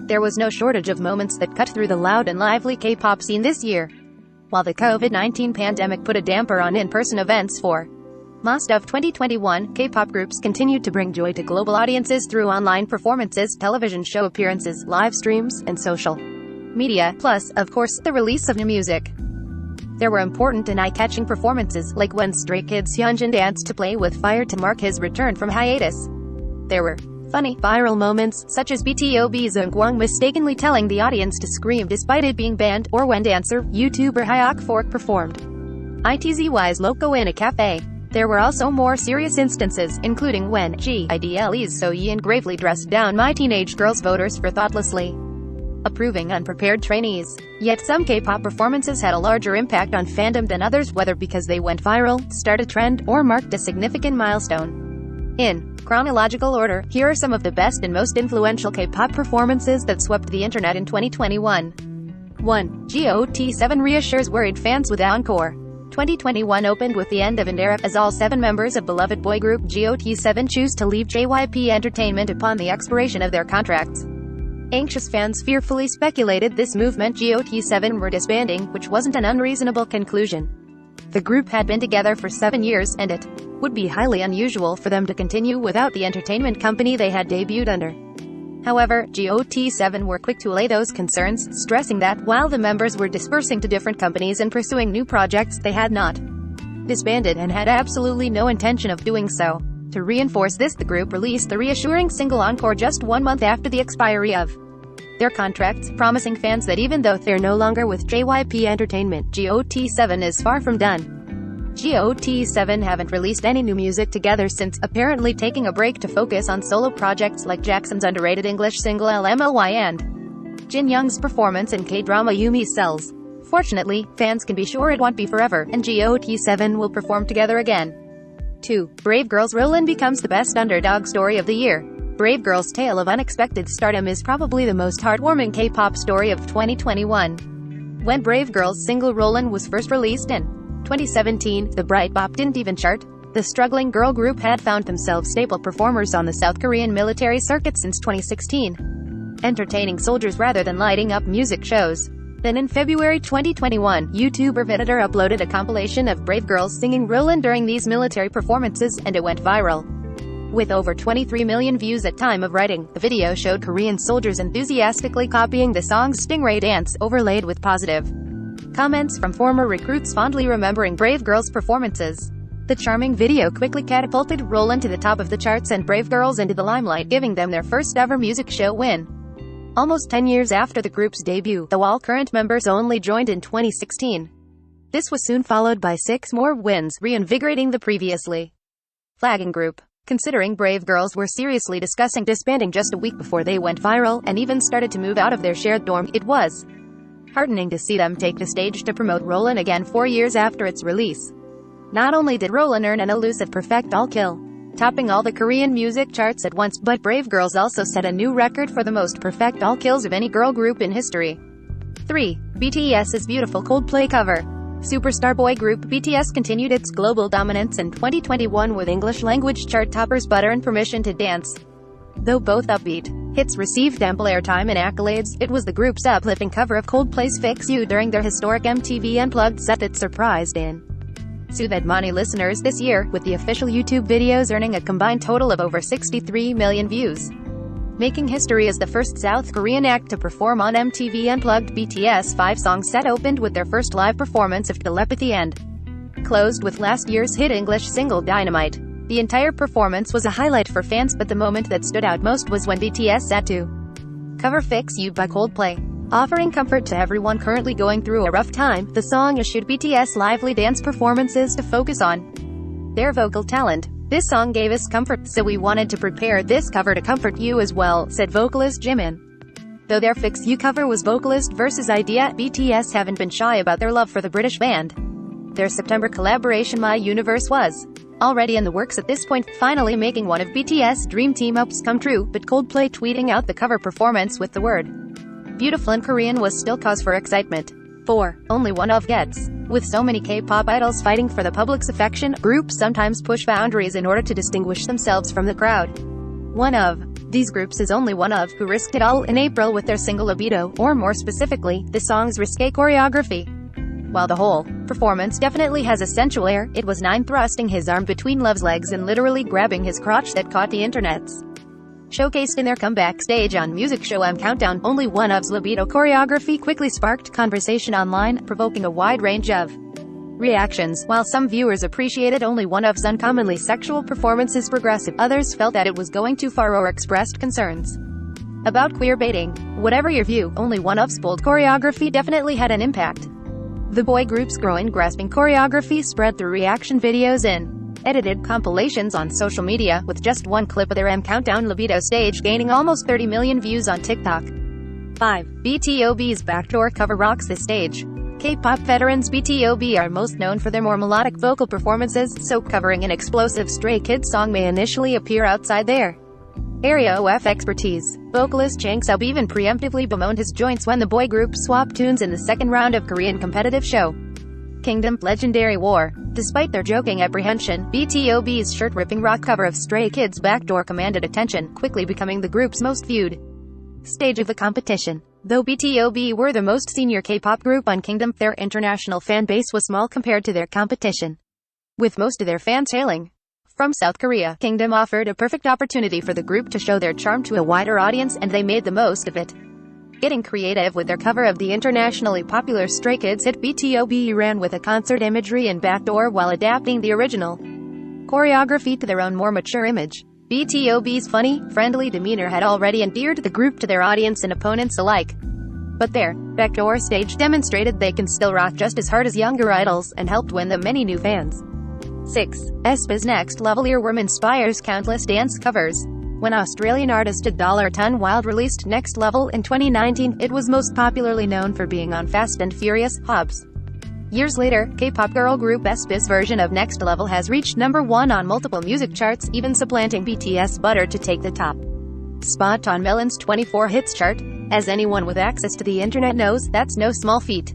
There was no shortage of moments that cut through the loud and lively K-pop scene this year. While the COVID-19 pandemic put a damper on in-person events for most of 2021, K-pop groups continued to bring joy to global audiences through online performances, television show appearances, live streams, and social media, plus, of course, the release of new music. There were important and eye-catching performances, like when Stray Kids' Hyunjin danced to Play with Fire to mark his return from hiatus. There were funny, viral moments, such as BTOB Jungwon mistakenly telling the audience to scream despite it being banned, or when dancer, YouTuber Hyuk Fork performed ITZY's Loco in a cafe. There were also more serious instances, including when GIDLE's So Yeon gravely dressed down My Teenage Girls voters for thoughtlessly approving unprepared trainees. Yet some K-pop performances had a larger impact on fandom than others, whether because they went viral, started a trend, or marked a significant milestone. In chronological order, here are some of the best and most influential K-pop performances that swept the internet in 2021. 1. GOT7 reassures worried fans with Encore. 2021 opened with the end of an era, as all 7 members of beloved boy group GOT7 choose to leave JYP Entertainment upon the expiration of their contracts. Anxious fans fearfully speculated this move meant GOT7 were disbanding, which wasn't an unreasonable conclusion. The group had been together for 7 years, and it would be highly unusual for them to continue without the entertainment company they had debuted under. However, GOT7 were quick to allay those concerns, stressing that, while the members were dispersing to different companies and pursuing new projects, they had not disbanded and had absolutely no intention of doing so. To reinforce this, the group released the reassuring single Encore just 1 month after the expiry of their contracts, promising fans that even though they're no longer with JYP Entertainment, GOT7 is far from done. GOT7 haven't released any new music together since, apparently taking a break to focus on solo projects like Jackson's underrated English single LMLY and Jin Young's performance in K-drama Yumi Cells. Fortunately, fans can be sure it won't be forever, and GOT7 will perform together again. 2. Brave Girls' Rollin' becomes the best underdog story of the year. Brave Girls' tale of unexpected stardom is probably the most heartwarming K-pop story of 2021. When Brave Girls' single Rollin' was first released in 2017, the bright bop didn't even chart. The struggling girl group had found themselves staple performers on the South Korean military circuit since 2016, entertaining soldiers rather than lighting up music shows. Then in February 2021, YouTuber Vidator uploaded a compilation of Brave Girls singing Rollin' during these military performances, and it went viral. With over 23 million views at time of writing, the video showed Korean soldiers enthusiastically copying the song's Stingray dance, overlaid with positive comments from former recruits fondly remembering Brave Girls' performances. The charming video quickly catapulted Rollin' to the top of the charts and Brave Girls into the limelight, giving them their first ever music show win. Almost 10 years after the group's debut, though all current members only joined in 2016. This was soon followed by 6 more wins, reinvigorating the previously flagging group. Considering Brave Girls were seriously discussing disbanding just a week before they went viral, and even started to move out of their shared dorm, it was heartening to see them take the stage to promote Rollin' again 4 years after its release. Not only did Rollin' earn an elusive perfect all-kill, topping all the Korean music charts at once, but Brave Girls also set a new record for the most perfect all-kills of any girl group in history. 3. BTS's beautiful Coldplay cover. Superstar boy group BTS continued its global dominance in 2021 with English-language chart toppers Butter and Permission to Dance. Though both upbeat hits received ample airtime and accolades, it was the group's uplifting cover of Coldplay's Fix You during their historic MTV Unplugged set that surprised and soothed many listeners this year, with the official YouTube videos earning a combined total of over 63 million views. Making history as the first South Korean act to perform on MTV Unplugged, BTS' 5-song set opened with their first live performance of Telepathy and closed with last year's hit English single Dynamite. The entire performance was a highlight for fans, but the moment that stood out most was when BTS set to cover Fix You by Coldplay. Offering comfort to everyone currently going through a rough time, the song eschewed BTS' lively dance performances to focus on their vocal talent. This song gave us comfort, so we wanted to prepare this cover to comfort you as well, said vocalist Jimin. Though their Fix You cover was vocalist versus idea, BTS haven't been shy about their love for the British band. Their September collaboration My Universe was already in the works at this point, finally making one of BTS' dream team-ups come true, but Coldplay tweeting out the cover performance with the word beautiful in Korean was still cause for excitement. 4. Only One of gets. With so many K-pop idols fighting for the public's affection, groups sometimes push boundaries in order to distinguish themselves from the crowd. One of these groups is only one of who risked it all in April with their single Libido, or more specifically, the song's risque choreography. While the whole performance definitely has a sensual air, it was Nine thrusting his arm between Love's legs and literally grabbing his crotch that caught the internets. Showcased in their comeback stage on music show M Countdown, only one of's Libido choreography quickly sparked conversation online, provoking a wide range of reactions. While some viewers appreciated only one of's uncommonly sexual performance's progressive, others felt that it was going too far or expressed concerns about queerbaiting. Whatever your view, only one of's bold choreography definitely had an impact. The boy group's growing grasping choreography spread through reaction videos in edited compilations on social media, with just one clip of their M Countdown Libido stage gaining almost 30 million views on TikTok. 5. BTOB's backdoor cover rocks the stage. K-pop veterans BTOB are most known for their more melodic vocal performances, so covering an explosive Stray Kids song may initially appear outside their area of expertise. Vocalist Jang Sub even preemptively bemoaned his joints when the boy group swapped tunes in the second round of Korean competitive show Kingdom Legendary War. Despite their joking apprehension, BTOB's shirt-ripping rock cover of Stray Kids' Backdoor commanded attention, quickly becoming the group's most viewed stage of the competition. Though BTOB were the most senior K-pop group on Kingdom, their international fan base was small compared to their competition, with most of their fans hailing from South Korea. Kingdom offered a perfect opportunity for the group to show their charm to a wider audience, and they made the most of it. Getting creative with their cover of the internationally popular Stray Kids hit, BTOB ran with a concert imagery and Backdoor while adapting the original choreography to their own more mature image. BTOB's funny, friendly demeanor had already endeared the group to their audience and opponents alike. But their Backdoor stage demonstrated they can still rock just as hard as younger idols, and helped win them many new fans. 6. aespa's Next Level earworm inspires countless dance covers. When Australian artist $1 Wild released Next Level in 2019, it was most popularly known for being on Fast and Furious, Hobbs. Years later, K-pop girl group aespa's version of Next Level has reached #1 on multiple music charts, even supplanting BTS Butter to take the top spot on Melon's 24 Hits chart. As anyone with access to the internet knows, that's no small feat.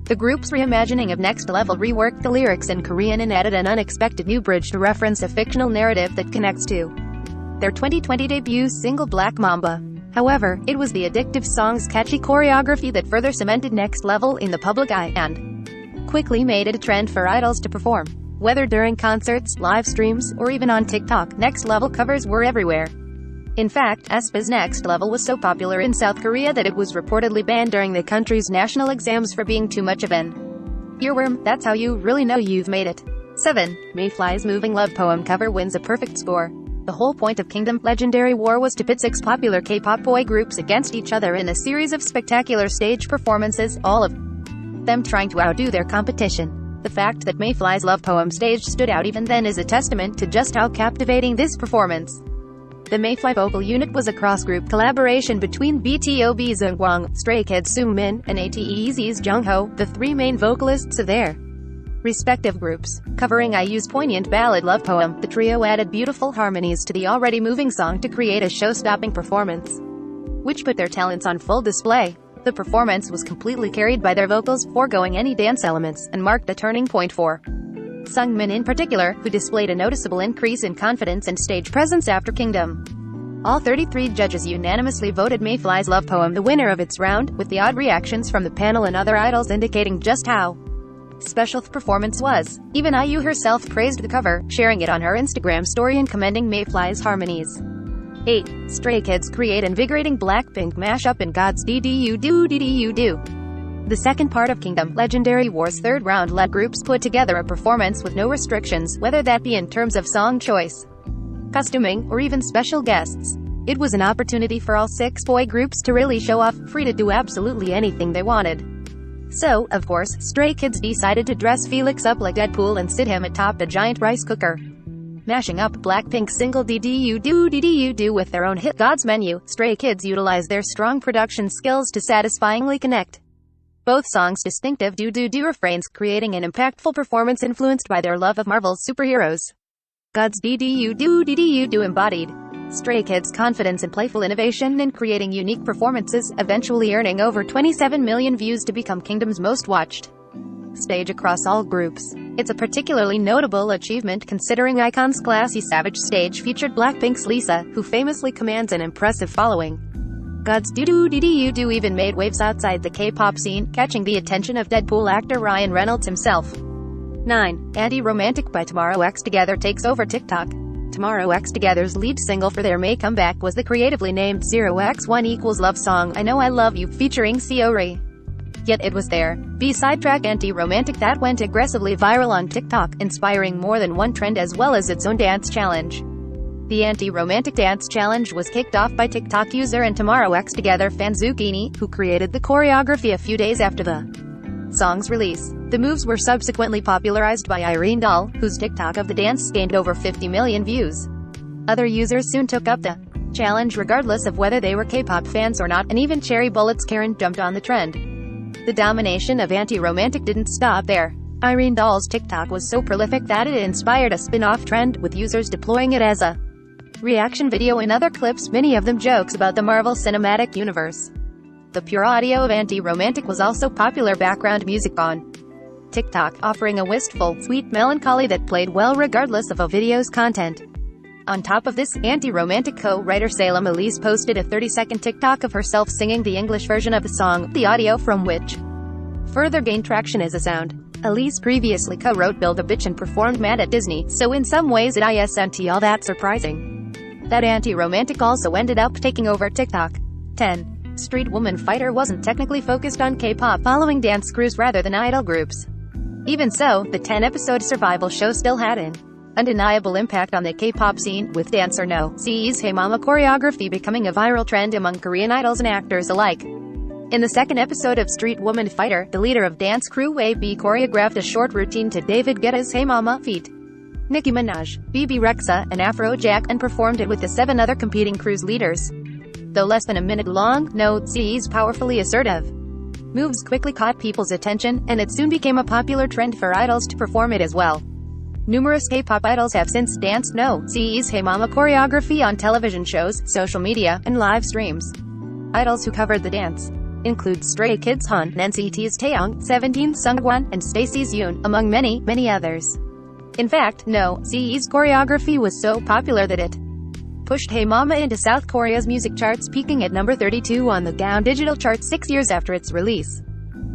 The group's reimagining of Next Level reworked the lyrics in Korean and added an unexpected new bridge to reference a fictional narrative that connects to their 2020 debut single Black Mamba. However, it was the addictive song's catchy choreography that further cemented Next Level in the public eye, and quickly made it a trend for idols to perform. Whether during concerts, live streams, or even on TikTok, Next Level covers were everywhere. In fact, aespa's Next Level was so popular in South Korea that it was reportedly banned during the country's national exams for being too much of an earworm. That's how you really know you've made it. 7. Mayfly's moving love poem cover wins a perfect score. The whole point of Kingdom Legendary War was to pit 6 popular K-pop boy groups against each other in a series of spectacular stage performances, all of them trying to outdo their competition. The fact that Mayfly's love poem stage stood out even then is a testament to just how captivating this performance. The Mayfly vocal unit was a cross-group collaboration between BTOB's Eunkwang, Stray Kids' Seungmin, and ATEZ's Jungho, the 3 main vocalists of their respective groups. Covering IU's poignant ballad Love Poem, the trio added beautiful harmonies to the already moving song to create a show-stopping performance, which put their talents on full display. The performance was completely carried by their vocals, foregoing any dance elements, and marked a turning point for Seungmin in particular, who displayed a noticeable increase in confidence and stage presence after Kingdom. All 33 judges unanimously voted Mayfly's Love Poem the winner of its round, with the odd reactions from the panel and other idols indicating just how special the performance was. Even IU herself praised the cover, sharing it on her Instagram story and commending Mayfly's harmonies. 8. Stray Kids create invigorating Blackpink mashup in God's DDU-Do. The second part of Kingdom Legendary War's third round let groups put together a performance with no restrictions, whether that be in terms of song choice, costuming, or even special guests. It was an opportunity for all 6 boy groups to really show off, free to do absolutely anything they wanted. So, of course, Stray Kids decided to dress Felix up like Deadpool and sit him atop a giant rice cooker. Mashing up Blackpink's single DDU-Do with their own hit God's Menu, Stray Kids utilized their strong production skills to satisfyingly connect both songs' distinctive do-do-do refrains, creating an impactful performance influenced by their love of Marvel's superheroes. God's DDU-Do embodied Stray Kids' confidence and playful innovation in creating unique performances, eventually earning over 27 million views to become Kingdom's most watched stage across all groups. It's a particularly notable achievement considering iKON's classy Savage stage featured Blackpink's Lisa, who famously commands an impressive following. God's Doo-Doo-Dee-Doo even made waves outside the K-pop scene, catching the attention of Deadpool actor Ryan Reynolds himself. 9. Anti-Romantic by Tomorrow X Together takes over TikTok. Tomorrow X Together's lead single for their May comeback was the creatively named 0x1 = love song I Know I Love You, featuring Seori. Yet it was their B-side track Anti-Romantic that went aggressively viral on TikTok, inspiring more than one trend as well as its own dance challenge. The Anti-Romantic Dance Challenge was kicked off by TikTok user and Tomorrow X Together fan Zucchini, who created the choreography a few days after the song's release. The moves were subsequently popularized by Irene Dahl, whose TikTok of the dance gained over 50 million views. Other users soon took up the challenge regardless of whether they were K-pop fans or not, and even Cherry Bullet's Karen jumped on the trend. The domination of Anti-Romantic didn't stop there. Irene Dahl's TikTok was so prolific that it inspired a spin-off trend, with users deploying it as a reaction video in other clips, many of them jokes about the Marvel Cinematic Universe. The pure audio of Anti-Romantic was also popular background music on TikTok, offering a wistful, sweet melancholy that played well regardless of a video's content. On top of this, Anti-Romantic co-writer Salem Elise posted a 30-second TikTok of herself singing the English version of the song, the audio from which further gained traction as a sound. Elise previously co-wrote Build a Bitch and performed Mad at Disney, so in some ways it isn't all that surprising that Anti-Romantic also ended up taking over TikTok. 10. Street Woman Fighter wasn't technically focused on K-pop following dance crews rather than idol groups. Even so, the 10-episode survival show still had an undeniable impact on the K-pop scene, with Dance or No CE's Hey Mama choreography becoming a viral trend among Korean idols and actors alike. In the second episode of Street Woman Fighter, the leader of dance crew AB choreographed a short routine to David Guetta's Hey Mama feat. Nicki Minaj, BB Rexa, and Afrojack, and performed it with the 7 other competing crew's leaders. Though less than a minute long, No CE's powerfully assertive moves quickly caught people's attention, and it soon became a popular trend for idols to perform it as well. Numerous K-pop idols have since danced No CE's Hey Mama choreography on television shows, social media, and live streams. Idols who covered the dance include Stray Kids Han, NCT's Taeyong, 17's Sungwon, and Stacey's Yoon, among many, many others. In fact, No CE's choreography was so popular that it pushed Hey Mama into South Korea's music charts, peaking at number 32 on the Gaon Digital chart 6 years after its release.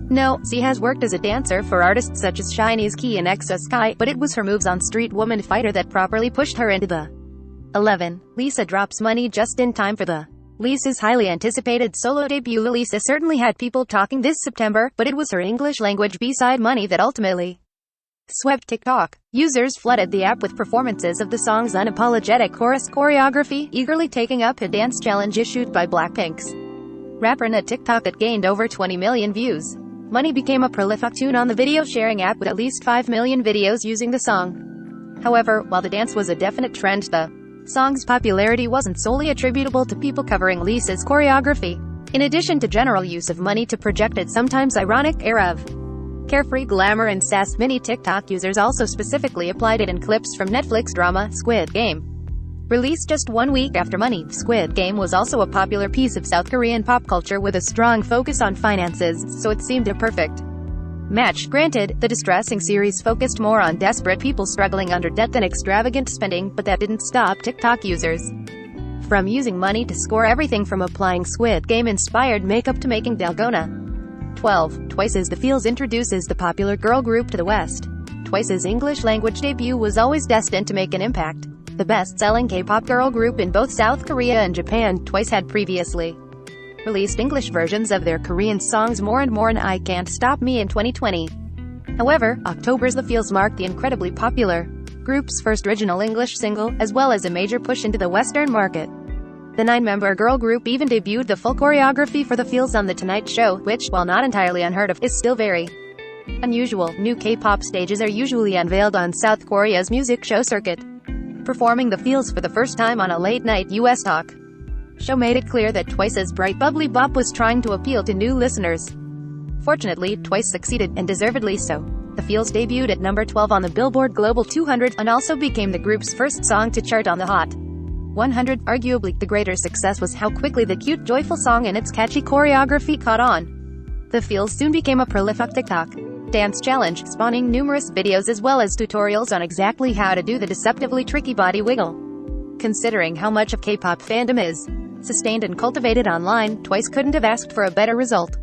No CE has worked as a dancer for artists such as Chinese Key and EXO Sky, but it was her moves on Street Woman Fighter that properly pushed her into the 11. Lisa drops money just in time for the Lisa's highly anticipated solo debut. Lisa certainly had people talking this September, but it was her English-language B-side Money that ultimately swept TikTok. Users flooded the app with performances of the song's unapologetic chorus choreography, eagerly taking up a dance challenge issued by Blackpink's rapper in a TikTok that gained over 20 million views. Money became a prolific tune on the video-sharing app with at least 5 million videos using the song. However, while the dance was a definite trend, the song's popularity wasn't solely attributable to people covering Lisa's choreography. In addition to general use of money to project its sometimes ironic air of carefree glamour and sass, many TikTok users also specifically applied it in clips from Netflix drama Squid Game. Released just 1 week after Money, Squid Game was also a popular piece of South Korean pop culture with a strong focus on finances, so it seemed a perfect match. Granted, the distressing series focused more on desperate people struggling under debt than extravagant spending, but that didn't stop TikTok users from using money to score everything from applying Squid Game-inspired makeup to making dalgona. 12. Twice's The Feels introduces the popular girl group to the West. Twice's English-language debut was always destined to make an impact. The best-selling K-pop girl group in both South Korea and Japan, Twice had previously released English versions of their Korean songs More and More and I Can't Stop Me in 2020. However, October's The Feels marked the incredibly popular group's first original English single, as well as a major push into the Western market. The 9-member girl group even debuted the full choreography for The Feels on The Tonight Show, which, while not entirely unheard of, is still very unusual. New K-pop stages are usually unveiled on South Korea's music show circuit. Performing The Feels for the first time on a late-night U.S. talk show made it clear that Twice's bright bubbly bop was trying to appeal to new listeners. Fortunately, Twice succeeded, and deservedly so. The Feels debuted at number 12 on the Billboard Global 200, and also became the group's first song to chart on the Hot 100. Arguably, the greater success was how quickly the cute, joyful song and its catchy choreography caught on. The Feels soon became a prolific TikTok dance challenge, spawning numerous videos as well as tutorials on exactly how to do the deceptively tricky body wiggle. Considering how much of K-pop fandom is sustained and cultivated online, TWICE couldn't have asked for a better result.